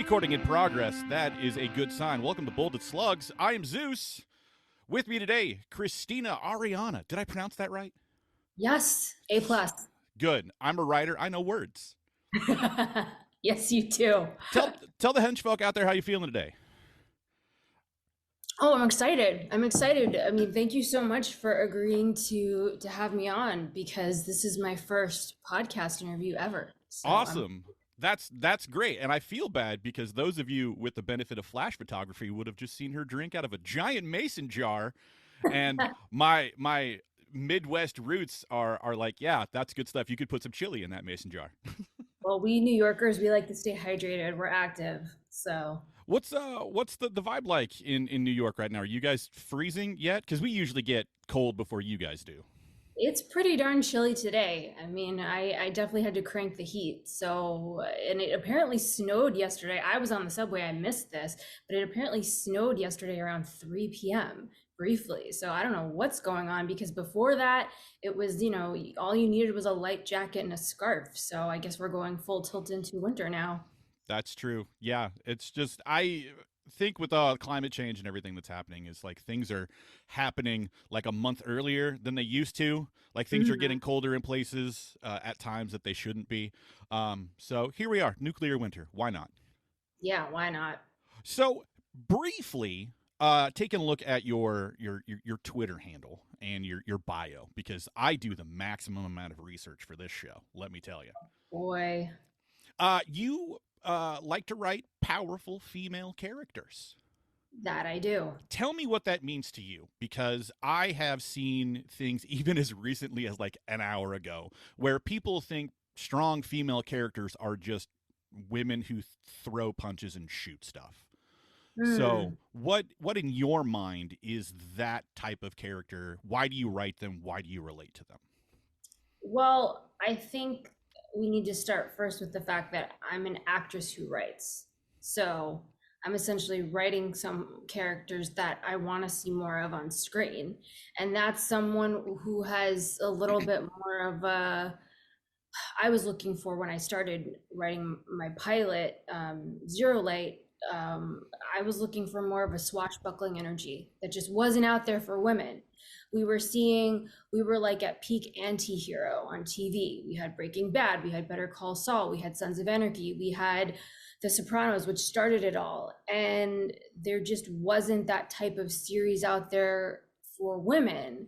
Recording in progress. That is a good sign. Welcome to Bolded Slugs. I am Zeus. With me today, Christina Auriana. Did I pronounce that right? Yes, A plus. Good. I'm a writer. I know words. Yes, you do. Tell the henchfolk out there how you feeling today. Oh, I'm excited. I'm excited. I mean, thank you so much for agreeing to have me on because this is my first podcast interview ever. So I'm Awesome. That's great. And I feel bad because those of you with the benefit of flash photography would have just seen her drink out of a giant mason jar. And my Midwest roots are like, yeah, that's good stuff. You could put some chili in that mason jar. well, we New Yorkers, we like to stay hydrated. We're active. So What's the vibe like in New York right now? Are you guys freezing yet? Because we usually get cold before you guys do. it's pretty darn chilly today. I mean, I definitely had to crank the heat. So, and it apparently snowed yesterday. I was on the subway, I missed this, but it apparently snowed yesterday around 3 p.m. briefly. So I don't know what's going on because before that, it was, all you needed was a light jacket and a scarf. So I guess we're going full tilt into winter now. That's true. Yeah, it's just I think with climate change and everything that's happening is like things are happening like a month earlier than they used to. Like things are Mhm. getting colder in places at times that they shouldn't be. So here we are, nuclear winter. Why not? Yeah, why not? So briefly, taking a look at your Twitter handle and your bio because I do the maximum amount of research for this show. Let me tell you. Boy. You like to write powerful female characters. That I do. Tell me what that means to you because I have seen things even as recently as like an hour ago where people think strong female characters are just women who throw punches and shoot stuff. So, Hmm. what in your mind is that type of character? Why do you write them? Why do you relate to them? Well, I think we need to start first with the fact that I'm an actress who writes. So I'm essentially writing some characters that I want to see more of on screen. And that's someone who has a little bit more of a, I was looking for when I started writing my pilot, Zero Light. Um, I was looking for more of a swashbuckling energy that just wasn't out there for women. We were like at peak anti-hero on TV. We had Breaking Bad, we had Better Call Saul, we had Sons of Anarchy, we had The Sopranos, which started it all. And there just wasn't that type of series out there for women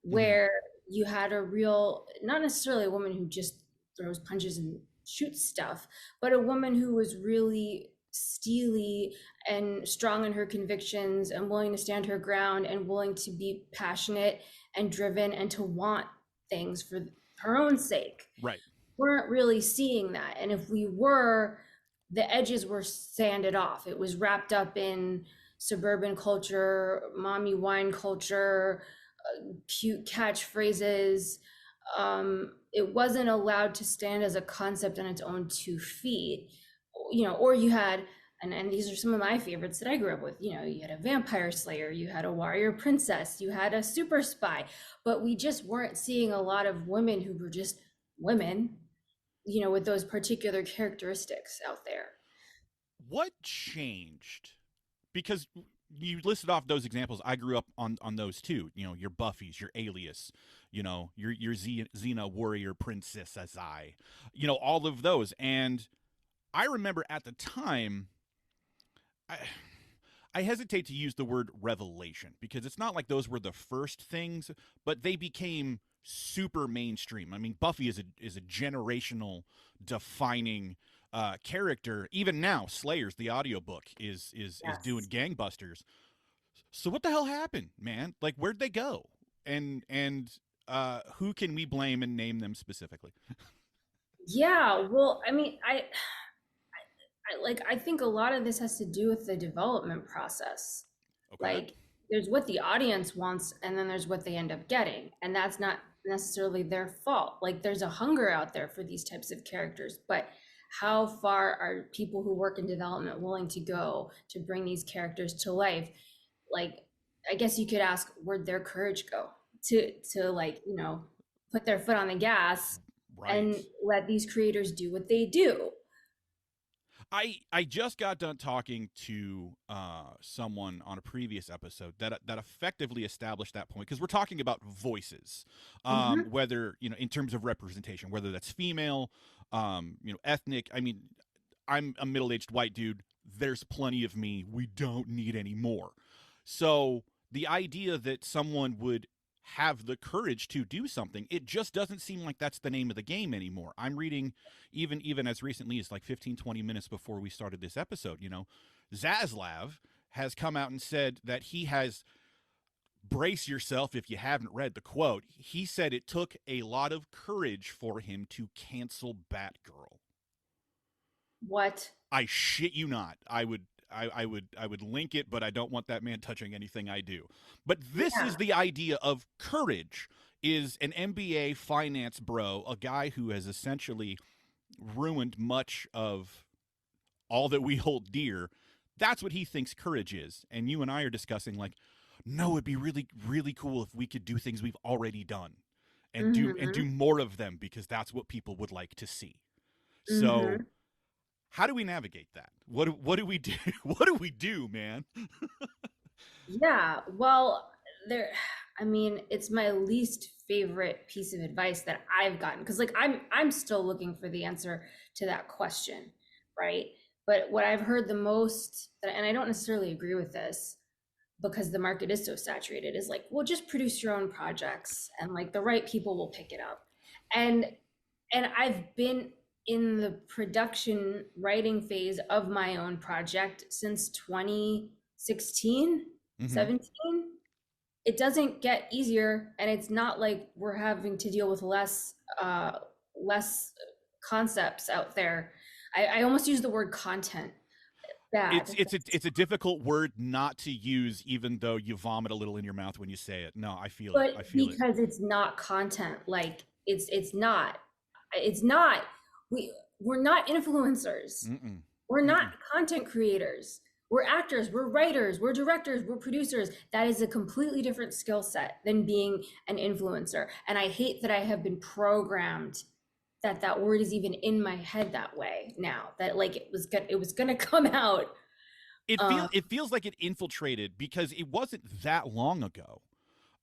Mm-hmm. where you had a real, not necessarily a woman who just throws punches and shoots stuff, but a woman who was really steely and strong in her convictions and willing to stand her ground and willing to be passionate and driven and to want things for her own sake. Right. Weren't really seeing that. And if we were, the edges were sanded off. It was wrapped up in suburban culture, mommy wine culture, cute catchphrases. It wasn't allowed to stand as a concept on its own 2 feet, or you had, and these are some of my favorites that I grew up with. You had a vampire slayer, you had a warrior princess, you had a super spy, but we just weren't seeing a lot of women who were just women, with those particular characteristics out there. What changed? Because you listed off those examples. I grew up on those too. You know, your Buffy's, your Alias, your Xena warrior princess as I, all of those. And I remember at the time, I I hesitate to use the word revelation because it's not like those were the first things, but they became super mainstream. I mean, Buffy is a generational defining character. Even now, Slayers, the audiobook, is doing Yes. gangbusters. So what the hell happened, man? Like, where'd they go? And who can we blame and name them specifically? Yeah, well, I mean, I think a lot of this has to do with the development process. Okay. Like there's what the audience wants and then there's what they end up getting. And that's not necessarily their fault. Like there's a hunger out there for these types of characters, but how far are people who work in development willing to go to bring these characters to life? Like I guess you could ask where'd their courage go to like, put their foot on the gas Right. and let these creators do what they do. I just got done talking to someone on a previous episode that effectively established that point, because we're talking about voices, Hmm. whether in terms of representation, whether that's female, ethnic. I mean, I'm a middle-aged white dude. There's plenty of me. We don't need any more. So the idea that someone would have the courage to do something, it just doesn't seem like that's the name of the game anymore. I'm reading even as recently as like 15, 20 minutes before we started this episode, Zaslav has come out and said that he has, brace yourself if you haven't read the quote, he said it took a lot of courage for him to cancel Batgirl. What? I shit you not. I would link it, but I don't want that man touching anything I do. But this is Yeah. the idea of courage. Is an MBA finance bro, a guy who has essentially ruined much of all that we hold dear. That's what he thinks courage is. And you and I are discussing like, no, it'd be really, really cool if we could do things we've already done and do Hmm. more of them, because that's what people would like to see. So Hmm. how do we navigate that? What do we do? What do we do, man? Yeah. Well, there, I mean, it's my least favorite piece of advice that I've gotten because like I'm still looking for the answer to that question, right? But what I've heard the most, and I don't necessarily agree with this because the market is so saturated, is like, well, just produce your own projects and like the right people will pick it up. And I've been in the production writing phase of my own project since 2016, Mm-hmm. 17. It doesn't get easier, and it's not like we're having to deal with less concepts out there. I almost use the word content It's bad. it's a it's a difficult word not to use, even though you vomit a little in your mouth when you say it. No, I feel it. I But feel it. because it's not content, like it's not we we're not influencers. Mm-mm. We're not Mm-mm. content creators. We're actors, we're writers, we're directors, we're producers. That is a completely different skill set than being an influencer. And I hate that I have been programmed that that word is even in my head that way now. That like it was gonna come out. It Um, feels it feels like it infiltrated because it wasn't that long ago.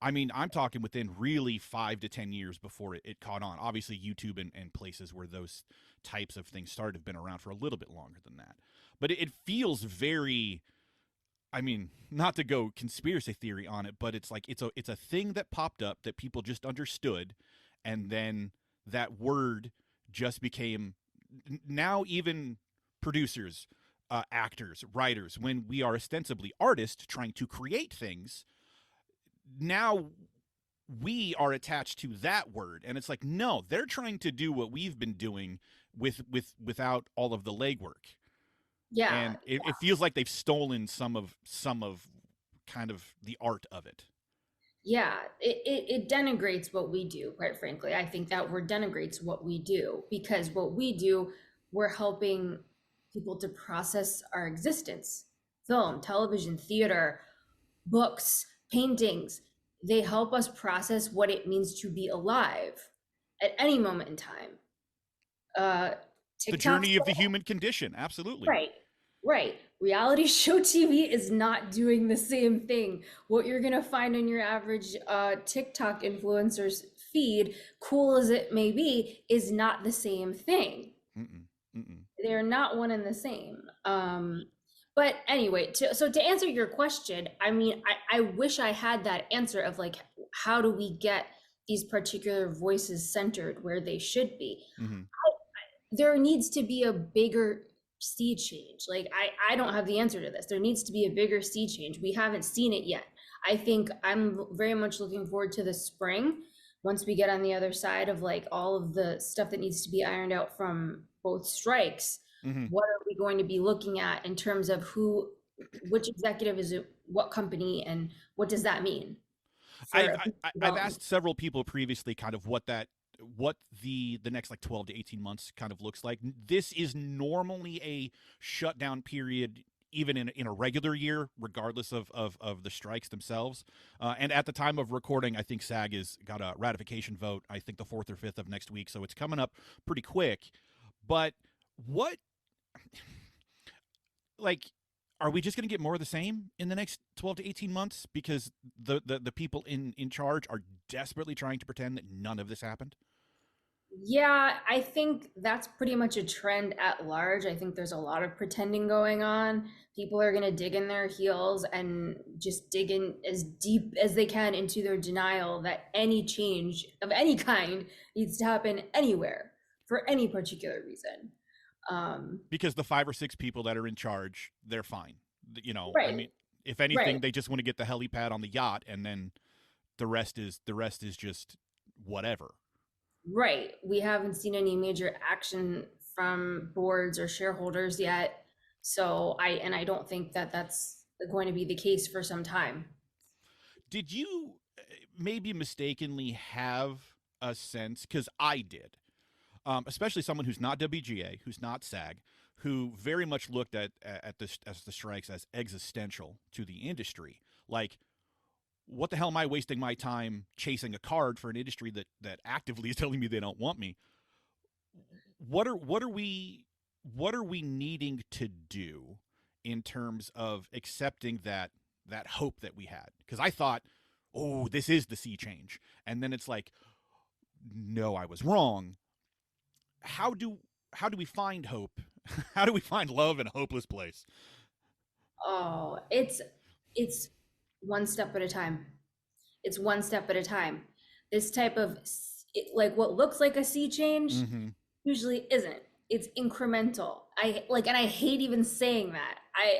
I mean, I'm talking within really 5 to 10 years before it caught on. Obviously, YouTube and places where those types of things started have been around for a little bit longer than that. But it feels very, I mean, not to go conspiracy theory on it, but it's like it's a thing that popped up that people just understood, and then that word just became, now even producers, actors, writers, when we are ostensibly artists trying to create things, now we are attached to that word, and it's like, no, they're trying to do what we've been doing without all of the legwork, yeah, and it feels like they've stolen some of kind of the art of it. yeah. It denigrates what we do, quite frankly. I think that word denigrates what we do because what we do, we're helping people to process our existence. Film, television, theater, books, paintings, they help us process what it means to be alive at any moment in time. Uh, The TikTok's journey of the human condition, absolutely. right, right. Reality show TV is not doing the same thing. What you're gonna find on your average TikTok influencer's feed, cool as it may be, is not the same thing. Mm-mm, mm-mm. They're not one and the same. But anyway, so to answer your question, I mean, I wish I had that answer of like, how do we get these particular voices centered where they should be? Mm-hmm. There needs to be a bigger sea change. Like, I don't have the answer to this. There needs to be a bigger sea change. We haven't seen it yet. I think I'm very much looking forward to the spring once we get on the other side of like all of the stuff that needs to be ironed out from both strikes. Mm-hmm. What are we going to be looking at in terms of who, which executive is it, what company, and what does that mean I've for I've development? asked several people previously kind of what the next like 12 to 18 months kind of looks like. This is normally a shutdown period, even in a regular year, regardless of the strikes themselves. And at the time of recording, I think SAG has got a ratification vote, I think the 4th or 5th of next week, so it's coming up pretty quick. But what like, are we just going to get more of the same in the next 12 to 18 months because the people in charge are desperately trying to pretend that none of this happened? Yeah, I think that's pretty much a trend at large. I think there's a lot of pretending going on. People are going to dig in their heels and just dig in as deep as they can into their denial that any change of any kind needs to happen anywhere for any particular reason. Um, Because the 5 or 6 people that are in charge, they're fine. I right, mean, if anything, right. they just want to get the helipad on the yacht, and then the rest is just whatever. Right. We haven't seen any major action from boards or shareholders yet. So I don't think that that's going to be the case for some time. Did you maybe mistakenly have a sense? Because I did, especially someone who's not WGA, who's not SAG, who very much looked at this as the strikes as existential to the industry. Like, what the hell am I wasting my time chasing a card for an industry that actively is telling me they don't want me? What are we needing to do in terms of accepting that hope that we had? Because I thought, oh, this is the sea change, and then it's like, no, I was wrong. How do we find hope? How do we find love in a hopeless place? Oh, it's one step at a time. It's one step at a time. This type of like what looks like a sea change Mm-hmm. usually isn't. It's incremental. I like, and I hate even saying that.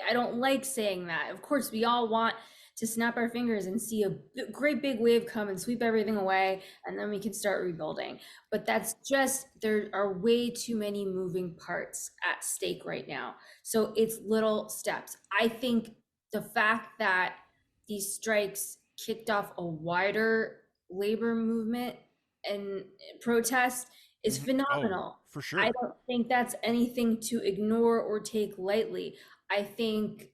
I don't like saying that. Of course, we all want to snap our fingers and see a great big wave come and sweep everything away, and then we can start rebuilding. But that's just, there are way too many moving parts at stake right now. So it's little steps. I think the fact that these strikes kicked off a wider labor movement and protest is Mm-hmm. Oh, phenomenal. for I sure. don't think that's anything to ignore or take lightly. I think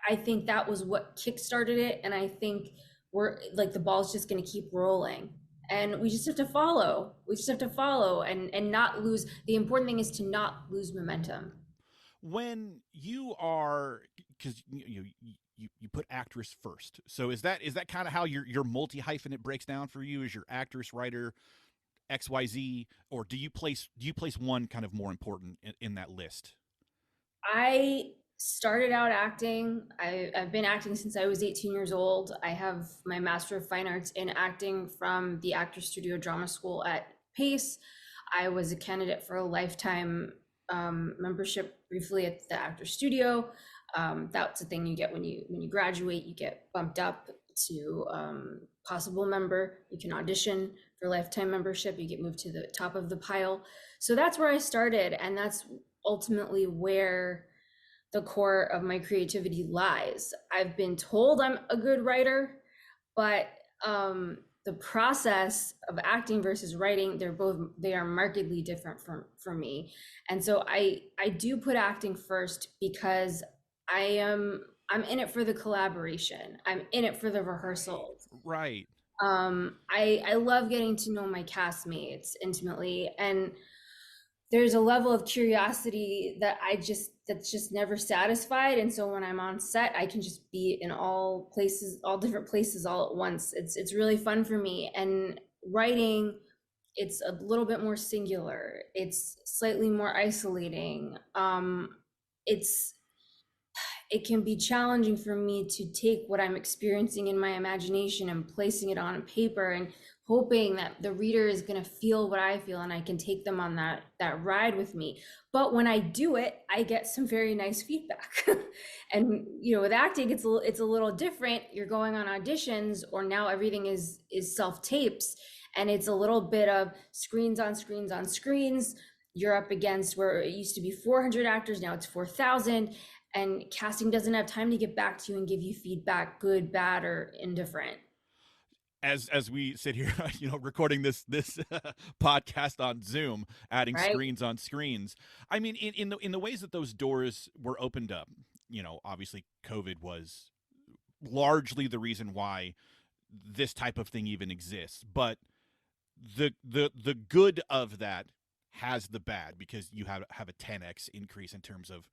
I think that was what kickstarted it, and I think we're like the ball's just going to keep rolling, and we just have to follow. We just have to follow and not lose. The important thing is to not lose momentum. When you are, because you put actress first, so is that kind of how your multi hyphenate breaks down for you? Is your actress, writer, XYZ, or do you place one kind of more important in that list? I started out acting. I've been acting since I was 18 years old. I have my Master of Fine Arts in acting from the Actor Studio Drama School at Pace. I was a candidate for a lifetime membership briefly at the Actor Studio. That's the thing you get when you graduate. You get bumped up to possible member. You can audition for lifetime membership. You get moved to the top of the pile. So that's where I started, and that's ultimately where the core of my creativity lies. I've been told I'm a good writer, but the process of acting versus writing, they are markedly different for me. And so I do put acting first because I'm in it for the collaboration. I'm in it for the rehearsals. Right. I love getting to know my castmates intimately, and there's a level of curiosity that's just never satisfied. And so when I'm on set, I can just be in all places, all different places all at once. It's really fun for me. And writing, it's a little bit more singular. It's slightly more isolating. It's it can be challenging for me to take what I'm experiencing in my imagination and placing it on paper and hoping that the reader is going to feel what I feel and I can take them on that ride with me. But when I do it, I get some very nice feedback. And with acting, it's a little different. You're going on auditions, or now everything is self tapes, and it's a little bit of screens on screens on screens. You're up against where it used to be 400 actors, now it's 4,000, and casting doesn't have time to get back to you and give you feedback, good, bad, or indifferent. As we sit here, recording this podcast on Zoom, adding Right. screens on screens. I mean, in the ways that those doors were opened up, obviously COVID was largely the reason why this type of thing even exists. But the good of that has the bad, because you have a 10x increase in terms of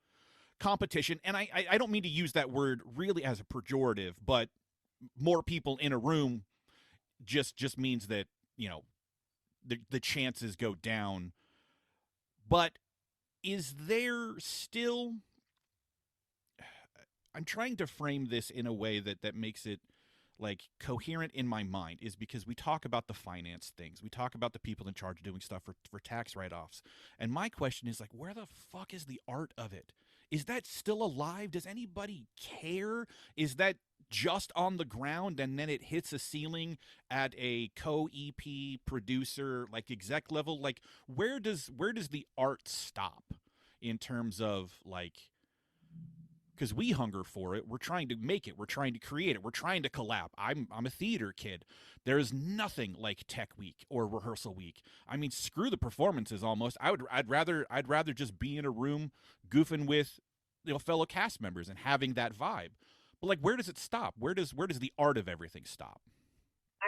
competition, and I don't mean to use that word really as a pejorative, but more people in a room just means that, you know, the chances go down. But is there still, I'm trying to frame this in a way that makes it like coherent in my mind, is because we talk about the finance things, we talk about the people in charge of doing stuff for tax write-offs, and my question is like, where the fuck is the art of it? Is that still alive? Does anybody care? Is that just on the ground and then it hits a ceiling at a co-EP producer like exec level? Like where does the art stop in terms of like, because we hunger for it. We're trying to make it. We're trying to create it. We're trying to collab. I'm a theater kid. There is nothing like Tech Week or Rehearsal Week. I mean, screw the performances. Almost, I'd rather just be in a room goofing with, you know, fellow cast members and having that vibe. But like, where does it stop? Where does the art of everything stop?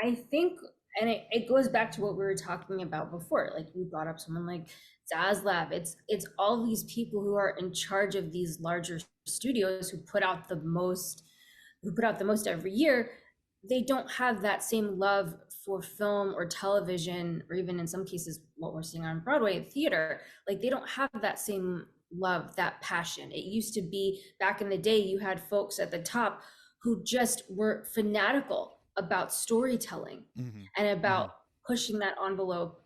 I think, and it goes back to what we were talking about before. Like you brought up someone like Zaslav. It's all these people who are in charge of these larger studios who put out the most every year. They don't have that same love for film or television, or even in some cases what we're seeing on Broadway, theater. Like they don't have that same love, that passion. It used to be back in the day, you had folks at the top who just were fanatical about storytelling Mm-hmm. and Mm-hmm. about pushing that envelope.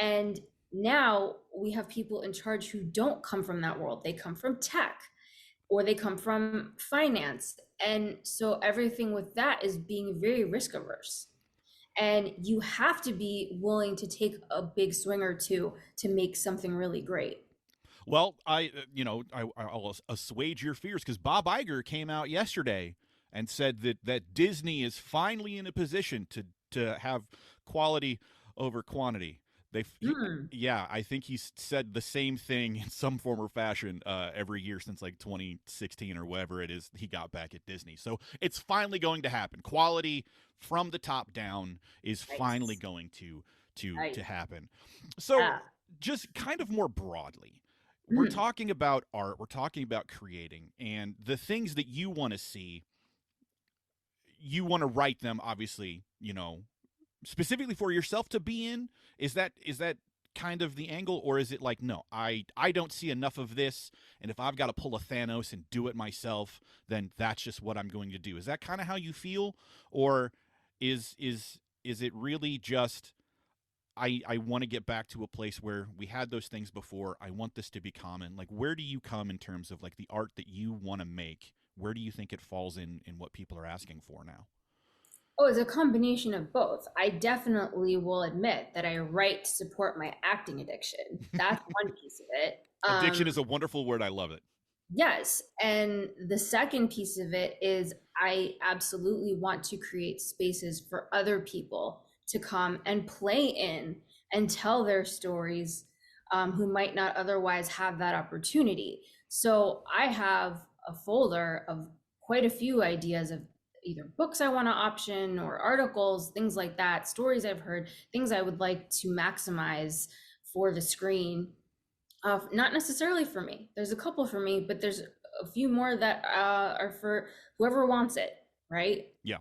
And now we have people in charge who don't come from that world. They come from tech or they come from finance. And so everything with that is being very risk averse. And you have to be willing to take a big swing or two to make something really great. Well, I'll assuage your fears because Bob Iger came out yesterday and said that Disney is finally in a position to have quality over quantity. Hmm. Yeah, I think he's said the same thing in some form or fashion every year since like 2016 or whatever it is he got back at Disney. So it's finally going to happen. Quality from the top down is finally Nice. going to Nice. happen. So Yeah. just kind of more broadly, we're Mhm. talking about art, we're talking about creating, and the things that you want to see, you want to write them, obviously, you know, specifically for yourself to be in. Is that kind of the angle, or is it like, no, I don't see enough of this, and if I've got to pull a Thanos and do it myself, then that's just what I'm going to do? Is that kind of how you feel, or is it really just, I want to get back to a place where we had those things before. I want this to be common. Like, where do you come in terms of like the art that you want to make? Where do you think it falls in what people are asking for now? Oh, it's a combination of both. I definitely will admit that I write to support my acting addiction. That's one piece of it. Addiction is a wonderful word. I love it. Yes. And the second piece of it is I absolutely want to create spaces for other people to come and play in and tell their stories, who might not otherwise have that opportunity. So I have a folder of quite a few ideas of either books I want to option or articles, things like that, stories I've heard, things I would like to maximize for the screen. Not necessarily for me. There's a couple for me, but there's a few more that are for whoever wants it, right? Yeah.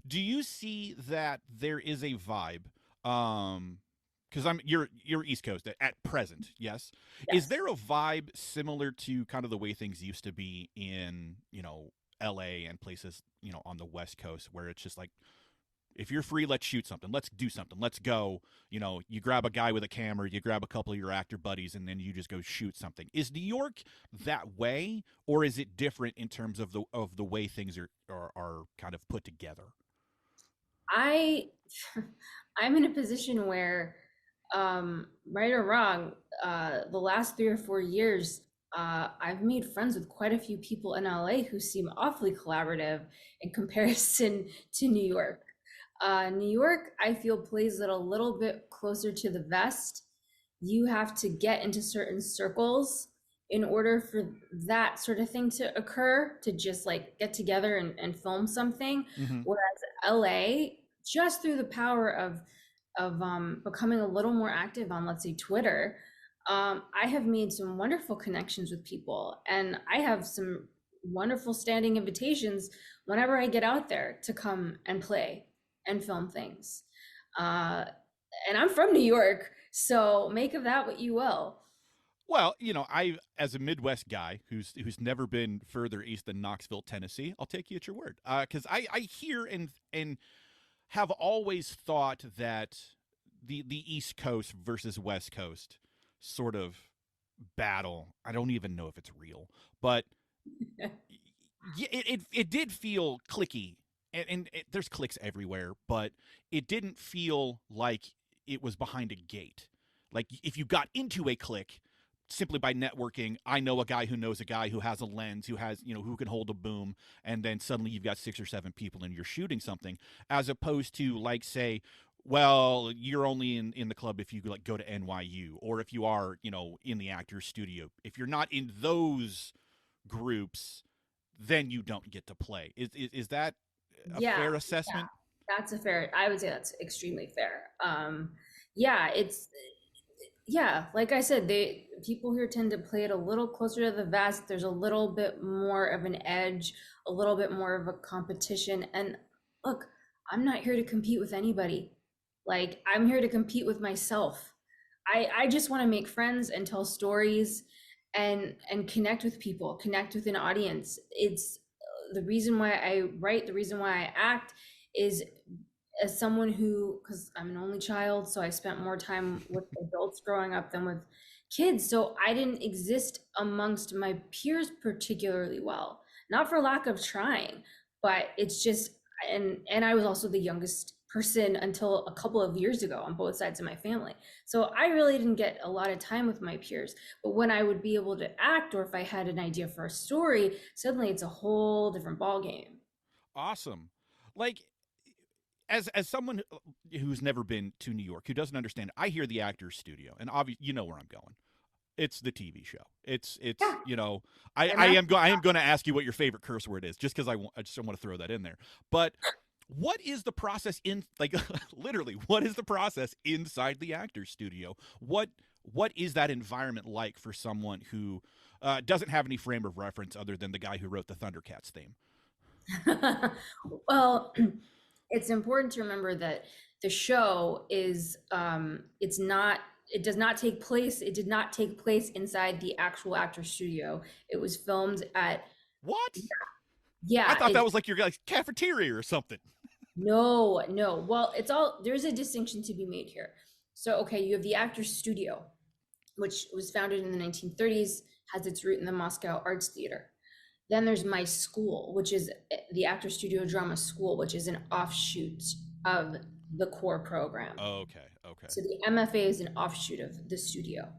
Do you see that there is a vibe? Because you're East Coast at present, yes. Is Yes. there a vibe similar to kind of the way things used to be in, you know, L.A. and places, you know, on the West Coast, where it's just like, if you're free, let's shoot something, let's do something, let's go. You know, you grab a guy with a camera, you grab a couple of your actor buddies, and then you just go shoot something. Is New York that way, or is it different in terms of the way things are kind of put together? I I'm in a position where, right or wrong, the last 3 or 4 years, I've made friends with quite a few people in LA who seem awfully collaborative in comparison to New York. New York, I feel, plays it a little bit closer to the vest. You have to get into certain circles in order for that sort of thing to occur, to just like get together and film something. Mm-hmm. Whereas LA, just through the power of becoming a little more active on, let's say, Twitter, I have made some wonderful connections with people, and I have some wonderful standing invitations whenever I get out there to come and play and film things. Uh, and I'm from New York, so make of that what you will. Well, I as a Midwest guy who's never been further east than Knoxville, Tennessee, I'll take you at your word. Because I hear and have always thought that the East Coast versus West Coast sort of battle. I don't even know if it's real, but yeah, it did feel clicky, and there's clicks everywhere, but it didn't feel like it was behind a gate. Like if you got into a click simply by networking, I know a guy who knows a guy who has a lens, who has who can hold a boom, and then suddenly you've got 6 or 7 people and you're shooting something, as opposed to like say. Well, you're only in the club if you like go to NYU, or if you are, in the actor's studio. If you're not in those groups, then you don't get to play. Is that a Yeah, fair yeah, assessment? that's a fair, I would say that's extremely fair. Yeah, it's, yeah, like I said, they people here tend to play it a little closer to the vest. There's a little bit more of an edge, a little bit more of a competition. And look, I'm not here to compete with anybody. Like I'm here to compete with myself. I just want to make friends and tell stories and connect with people, connect with an audience. It's the reason why I write, the reason why I act is as someone who, because I'm an only child, so I spent more time with adults growing up than with kids. So I didn't exist amongst my peers particularly well, not for lack of trying, but it's just, and I was also the youngest person until a couple of years ago on both sides of my family. So I really didn't get a lot of time with my peers. But when I would be able to act, or if I had an idea for a story, suddenly it's a whole different ball game. Awesome. Like as someone who's never been to New York, who doesn't understand it, I hear the actor's studio, and obviously you know where I'm going. It's the TV show. It's Yeah, I they're I math. am go I am going to ask you what your favorite curse word is, just because I just want to throw that in there. But what is the process in like literally what is the process inside the actor's studio? What is that environment like for someone who doesn't have any frame of reference other than the guy who wrote the Thundercats theme? Well, it's important to remember that the show is it's not, it does not take place, it did not take place inside the actual actor studio. It was filmed at, What? I yeah, thought that it's, was like your like cafeteria or something. no, no. Well, it's all, there's a distinction to be made here. So okay, you have the actor studio, which was founded in the 1930s, has its root in the Moscow Arts Theater. Then there's my school, which is the Actor Studio Drama School, which is an offshoot of the core program. Okay, okay. So the MFA is an offshoot of the studio.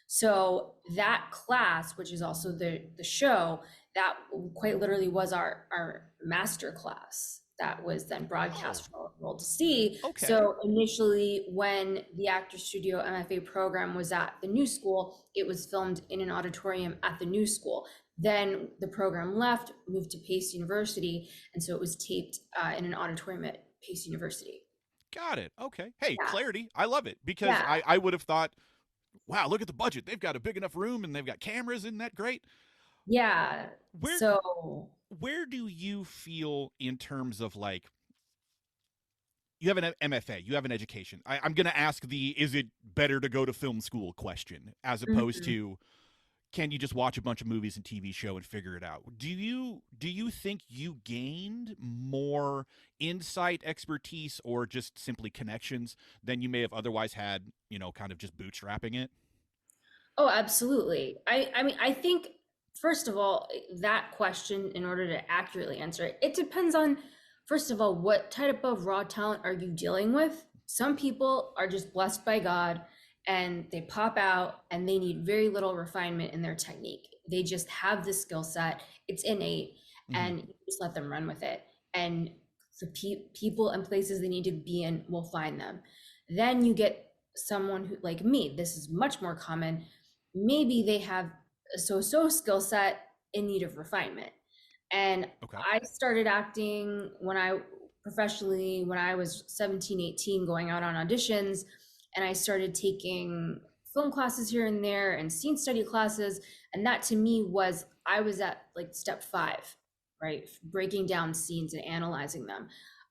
So that class, which is also the show, that quite literally was our master class that was then Oh, broadcast for all the world to see. okay. So initially, when the Actor Studio MFA program was at the new school, it was filmed in an auditorium at the new school. Then the program left, moved to Pace University, and so it was taped in an auditorium at Pace University. Got it. Okay. Hey, Yeah, clarity. I love it because yeah, I would have thought, wow, look at the budget. They've got a big enough room and they've got cameras. Isn't that great? yeah. Where So where do you feel in terms of like you have an MFA, you have an education. I'm going to ask the is it better to go to film school question as opposed mhm. to can you just watch a bunch of movies and TV show and figure it out? Do you think you gained more insight, expertise, or just simply connections than you may have otherwise had? Kind of just bootstrapping it. Oh, absolutely. I mean, I think first of all, that question, in order to accurately answer it, it depends on, first of all, what type of raw talent are you dealing with? Some people are just blessed by God and they pop out and they need very little refinement in their technique. They just have the skill set, it's innate, Mm-hmm. and you just let them run with it. And the people and places they need to be in will find them. Then you get someone who, like me, this is much more common, maybe they have a so-so skill set in need of refinement. And Okay. I started acting when I professionally when I was 17, 18, going out on auditions, and I started taking film classes here and there and scene study classes. And that to me was, I was at like step 5, right? Breaking down scenes and analyzing them.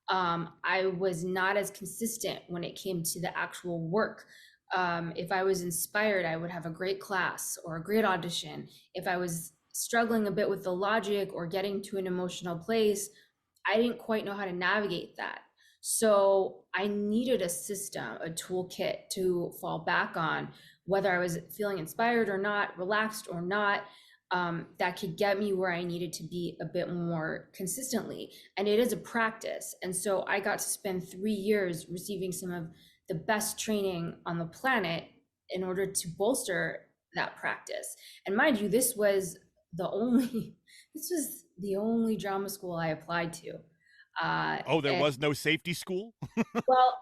I was not as consistent when it came to the actual work. If I was inspired, I would have a great class or a great audition. If I was struggling a bit with the logic or getting to an emotional place, I didn't quite know how to navigate that. So I needed a system, a toolkit to fall back on, whether I was feeling inspired or not, relaxed or not, that could get me where I needed to be a bit more consistently. And it is a practice. And so I got to spend 3 years receiving some of the best training on the planet in order to bolster that practice. And mind you, this was the only this was the only drama school I applied to. Oh, there And was no safety school? well,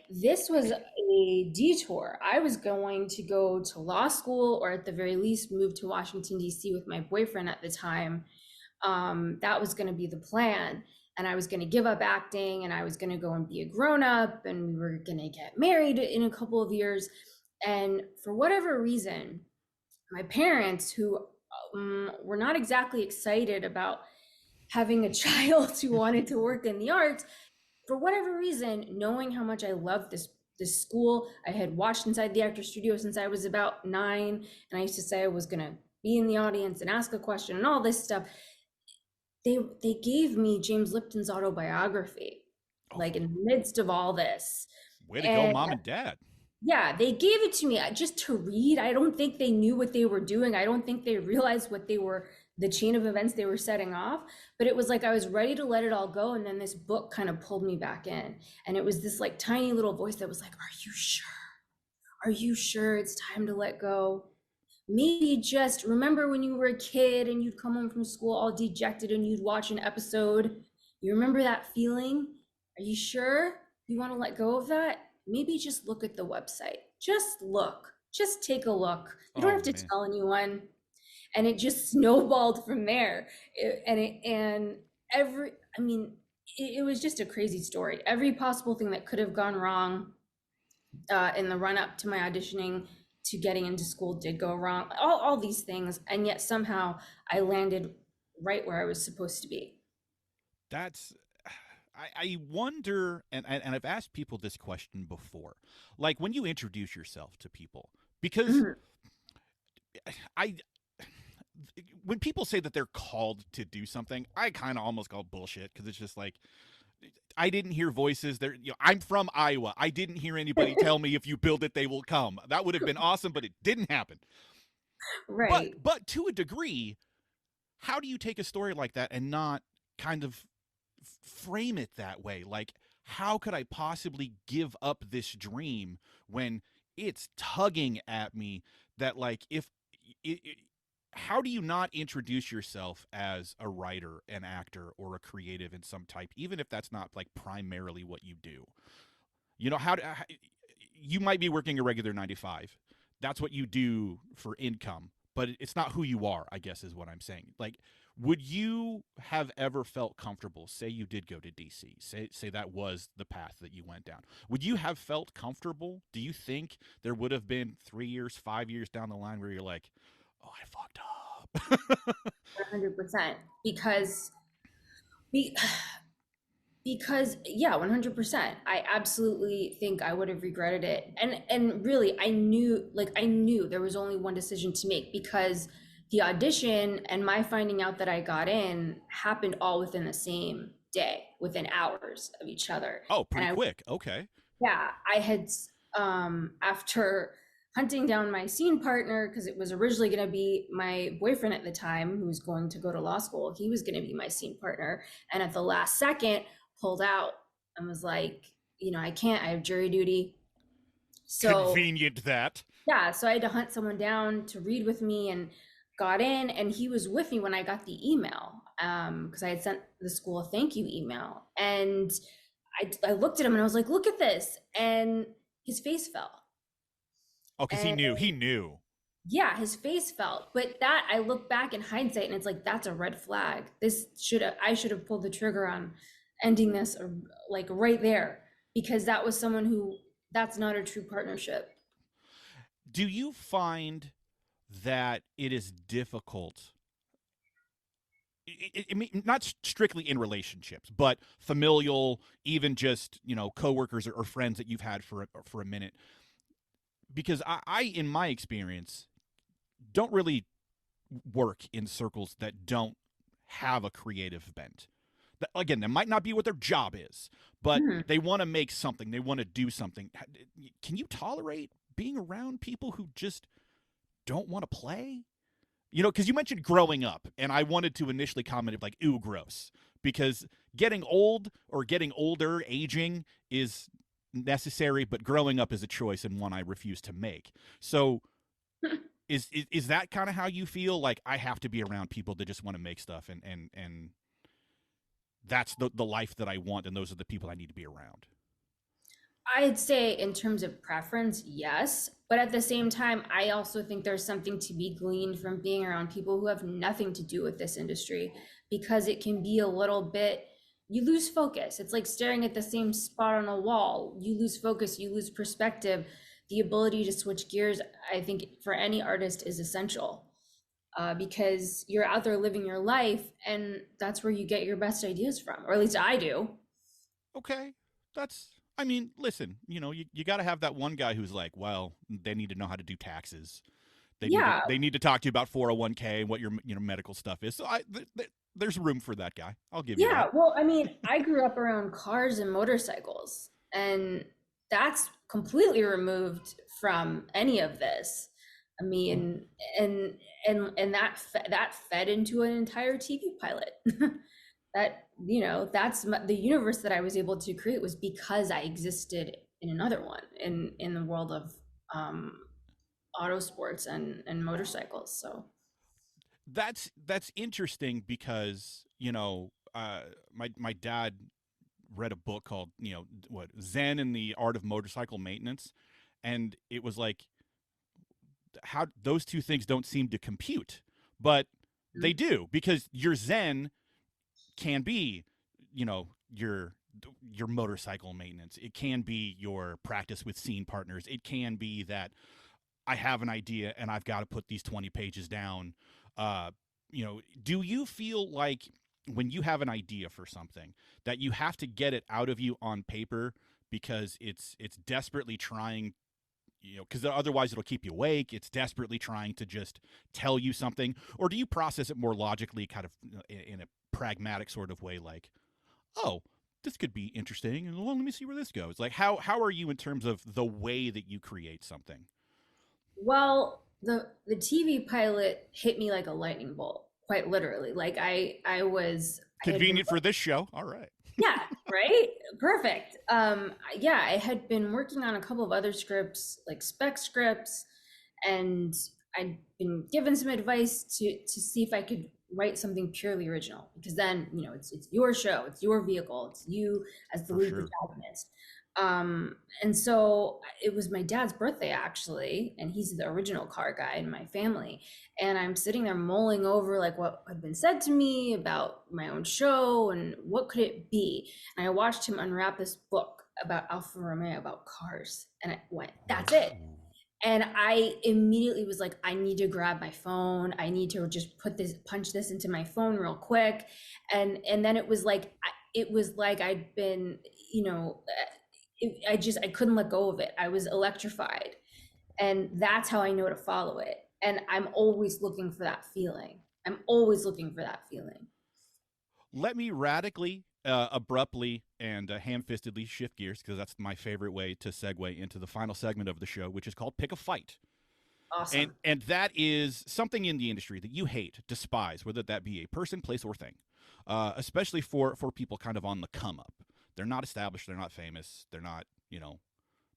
this was a detour. I was going to go to law school, or at the very least move to Washington, D.C. with my boyfriend at the time. That was going to be the plan. And I was going to give up acting, and I was going to go and be a grown up, and we were going to get married in a couple of years. And for whatever reason, my parents, who were not exactly excited about having a child who wanted to work in the arts, for whatever reason, knowing how much I loved this school, I had watched Inside the Actor Studio since I was about 9, and I used to say I was going to be in the audience and ask a question and all this stuff. They gave me James Lipton's autobiography, Oh, like in the midst of all this. way to go, And mom and dad. yeah, they gave it to me just to read. I don't think they knew what they were doing. I don't think they realized what they were, the chain of events they were setting off. But it was like I was ready to let it all go. And then this book kind of pulled me back in. And it was this like tiny little voice that was like, "Are you sure? Are you sure it's time to let go? Maybe just remember when you were a kid and you'd come home from school all dejected and you'd watch an episode. You remember that feeling? Are you sure you want to let go of that? Maybe just look at the website. Just look. Just take a look. You don't Oh have to man. tell anyone." And it just snowballed from there. And every, I mean, it was just a crazy story. Every possible thing that could have gone wrong in the run up to my auditioning to getting into school did go wrong. All these things, and yet somehow I landed right where I was supposed to be. That's I wonder, and I've asked people this question before, like when you introduce yourself to people, because Mhm. I when people say that they're called to do something, I kind of almost call bullshit because it's just like I didn't hear voices there. I'm from Iowa. I didn't hear anybody tell me if you build it, they will come. That would have been awesome, but it didn't happen. But Right. but to a degree, how do you take a story like that and not kind of frame it that way? Like, how could I possibly give up this dream when it's tugging at me that, like, if how do you not introduce yourself as a writer, an actor, or a creative in some type, even if that's not like primarily what you do? You might be working a regular 9 to 5. That's what you do for income, but it's not who you are, I guess is what I'm saying. Like, would you have ever felt comfortable, say you did go to DC, say that was the path that you went down? Would you have felt comfortable? Do you think there would have been 3 years, 5 years down the line where you're like, oh, I fucked up? 100%. Be, because yeah, 100%, I absolutely think I would have regretted it. And really, I knew there was only one decision to make, because the audition and my finding out that I got in happened all within the same day, within hours of each other. Oh, And pretty quick. Okay. yeah, I had, after hunting down my scene partner, because it was originally going to be my boyfriend at the time who was going to go to law school. He was going to be my scene partner, and at the last second pulled out and was like, I can't, I have jury duty. So Convenient that. yeah, so I had to hunt someone down to read with me, and got in, and he was with me when I got the email, because I had sent the school a thank you email. And I looked at him and I was like, look at this. And his face fell. Oh, because he And knew. He knew. yeah, his face fell. But that, I look back in hindsight and it's like, that's a red flag. I should have pulled the trigger on ending this, like right there, because that was someone who, that's not a true partnership. Do you find that it is difficult? I mean, not strictly in relationships, but familial, even just coworkers or friends that you've had for a minute. Because in my experience, don't really work in circles that don't have a creative bent. Again, that might not be what their job is, but Mhm. they want to make something. They want to do something. Can you tolerate being around people who just don't want to play? Because you mentioned growing up, and I wanted to initially comment like, ooh, gross. Because getting old or getting older, aging is necessary, but growing up is a choice and one I refuse to make. So is that kind of how you feel? Like, I have to be around people that just want to make stuff, and that's the life that I want, and those are the people I need to be around. I'd say in terms of preference, yes. But at the same time, I also think there's something to be gleaned from being around people who have nothing to do with this industry, because it can be a little bit, you lose focus. It's like staring at the same spot on a wall. You lose focus, you lose perspective. The ability to switch gears, I think, for any artist is essential, because you're out there living your life, and that's where you get your best ideas from, or at least I do. Okay, that's. I mean, listen. You got to have that one guy who's like, well, they need to know how to do taxes. They need to Yeah, they need to talk to you about 401k and what your medical stuff is. So there's room for that guy. I'll give you yeah. that. Well, I mean, I grew up around cars and motorcycles, and that's completely removed from any of this. I mean, and that fed into an entire TV pilot. That, the universe that I was able to create was because I existed in another one, in the world of um auto sports and motorcycles. So That's interesting because my dad read a book called what Zen and the Art of Motorcycle Maintenance, and it was like how those two things don't seem to compute, but they do, because your Zen can be, your motorcycle maintenance. It can be your practice with scene partners. It can be that I have an idea and I've got to put these 20 pages down. Do you feel like when you have an idea for something that you have to get it out of you on paper because it's desperately trying, because otherwise it'll keep you awake. It's desperately trying to just tell you something. Or do you process it more logically, kind of in a pragmatic sort of way, like, oh, this could be interesting, and well, let me see where this goes. Like, how are you in terms of the way that you create something? well, the TV pilot hit me like a lightning bolt, quite literally. Like I had been, Convenient for this show. All right. yeah, right? Perfect. Yeah, I had been working on a couple of other scripts, like spec scripts, and I'd been given some advice to see if I could write something purely original, because then, it's your show, it's your vehicle, it's you as the For lead sure. protagonist. And so it was my dad's birthday, actually, and he's the original car guy in my family. And I'm sitting there mulling over like what had been said to me about my own show and what could it be. And I watched him unwrap this book about Alfa Romeo, about cars, and I went, "That's it." And I immediately was like, I need to grab my phone. I need to just punch this into my phone real quick. And then it was like I'd been, I couldn't let go of it. I was electrified. And that's how I know to follow it. And I'm always looking for that feeling. I'm always looking for that feeling. Let me radically, abruptly, and ham-fistedly shift gears, because that's my favorite way to segue into the final segment of the show, which is called Pick a Fight. And Awesome. and that is something in the industry that you hate, despise, whether that be a person, place, or thing. Especially for people kind of on the come up. They're not established. They're not famous. They're not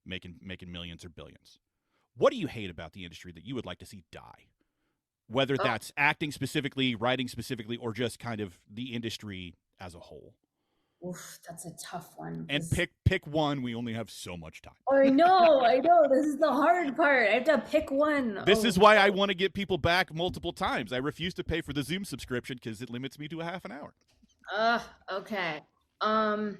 making millions or billions. What do you hate about the industry that you would like to see die? Whether Oh, that's acting specifically, writing specifically, or just kind of the industry as a whole. oof, that's a tough one, And because pick one. We only have so much time. I know. This is the hard part. I have to pick one. This Oh, is why I want to get people back multiple times. I refuse to pay for the Zoom subscription because it limits me to a half an hour. okay. Um,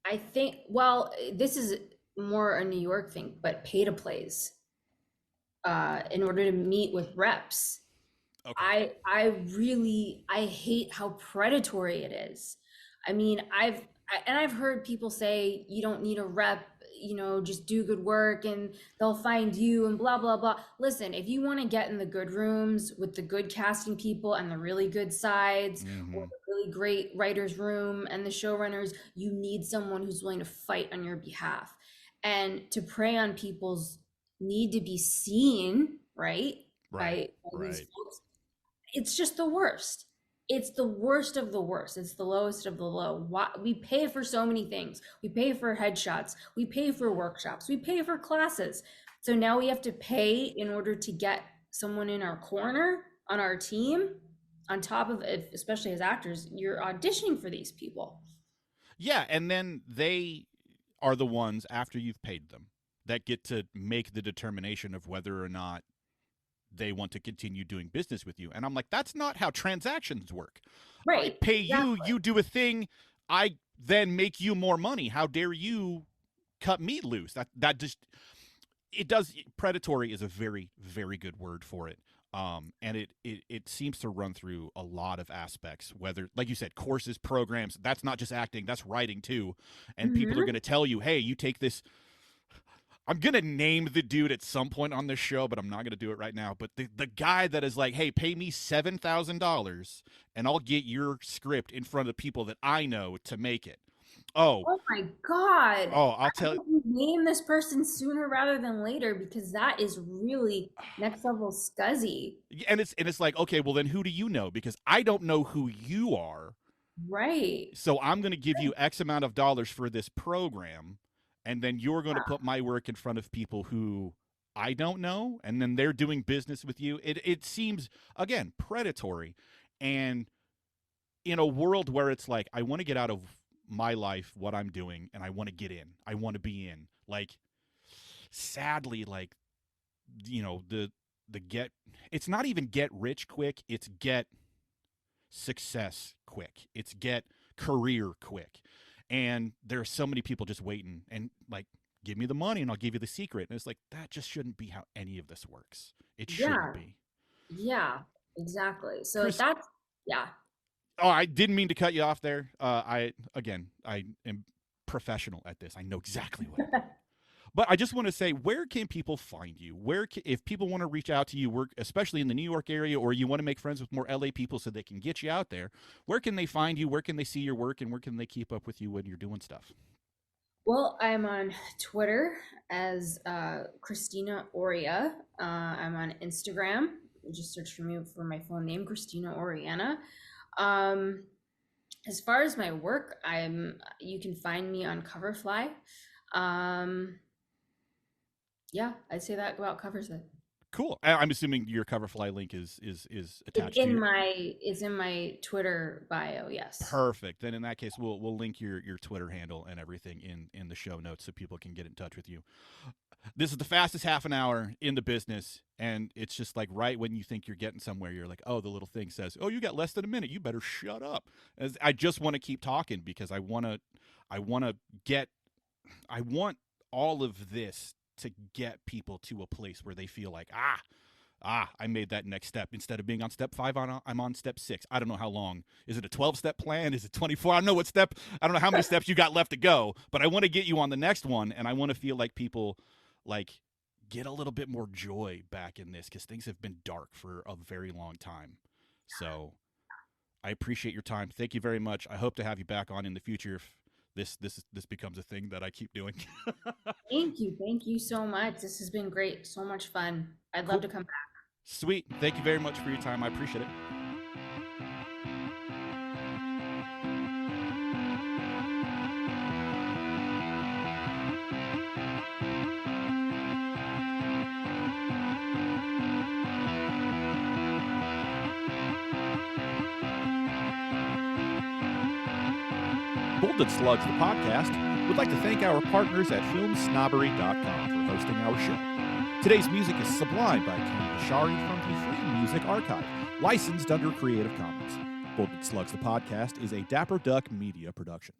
I think, well, this is more a New York thing, but pay to plays in order to meet with reps. Okay. I hate how predatory it is. I mean, I've heard people say you don't need a rep, just do good work and they'll find you and blah blah blah. Listen, if you want to get in the good rooms with the good casting people and the really good sides, or Mm-hmm. the really great writers room and the showrunners, you need someone who's willing to fight on your behalf. And to prey on people's need to be seen, right? Right. By these Right. folks, it's just the worst. It's the worst of the worst. It's the lowest of the low. We pay for so many things. We pay for headshots. We pay for workshops. We pay for classes. So now we have to pay in order to get someone in our corner on our team. On top of it, especially as actors, you're auditioning for these people. Yeah, and then they are the ones after you've paid them that get to make the determination of whether or not they want to continue doing business with you. And I'm like, that's not how transactions work. I Right. pay you, Exactly. you do a thing, I then make you more money. How dare you cut me loose? That just it does predatory is a very, very good word for it. And it seems to run through a lot of aspects, whether, like you said, courses, programs, that's not just acting, that's writing too. And people are Mm-hmm. going to tell you, hey, you take this. I'm going to name the dude at some point on this show, but I'm not going to do it right now. But the guy that is like, hey, pay me $7,000 and I'll get your script in front of people that I know to make it. Oh, Oh my God. I'll I tell you. hope you name this person sooner rather than later because that is really next level scuzzy. And it's like, okay, well then who do you know? Because I don't know who you are. Right. So I'm going to give you X amount of dollars for this program, and then you're going to put my work in front of people who I don't know, and then they're doing business with you. It seems again predatory, and in a world where it's like I want to get out of my life what I'm doing, and I want to get in, I want to be in. Like, sadly, like the get, it's not even get rich quick, it's get success quick, it's get career quick. And there are so many people just waiting and like, give me the money and I'll give you the secret. And it's like, that just shouldn't be how any of this works. It shouldn't Yeah. be. Yeah. Exactly. So Chris, that's, yeah. oh, I didn't mean to cut you off there. I am professional at this. I know exactly what I'm doing. But I just want to say, where can people find you? If people want to reach out to you, work especially in the New York area, or you want to make friends with more LA people so they can get you out there, where can they find you? Where can they see your work, and where can they keep up with you when you're doing stuff? Well, I'm on Twitter as Christina Auria. I'm on Instagram. Just search for me for my full name, Christina Auriana. Um, as far as my work, you can find me on Coverfly. Um, yeah, I'd say that about covers it. Cool. I'm assuming your Coverfly link is It's attached to in your. my Twitter bio, yes. Perfect. Then in that case, we'll link your Twitter handle and everything in the show notes so people can get in touch with you. This is the fastest half an hour in the business, and it's just like right when you think you're getting somewhere, you're like, oh, the little thing says, oh, you got less than a minute. You better shut up. As I just want to keep talking because I want to get, I want all of this to get people to a place where they feel like, I made that next step. Instead of being on step 5, I'm on step 6. I don't know how long. Is it a 12-step plan? Is it 24? I don't know what step. I don't know how many steps you got left to go, but I want to get you on the next one, and I want to feel like people like get a little bit more joy back in this because things have been dark for a very long time. So I appreciate your time. Thank you very much. I hope to have you back on in the future if this becomes a thing that I keep doing. Thank you. Thank you so much. This has been great. So much fun. I'd love Cool. to come back. Sweet. Thank you very much for your time. I appreciate it. Bolded Slugs, the podcast, would like to thank our partners at FilmSnobbery.com for hosting our show. Today's music is Sublime by Kenny Ashari from the Free Music Archive, licensed under Creative Commons. Bolded Slugs, the podcast, is a Dapper Duck media production.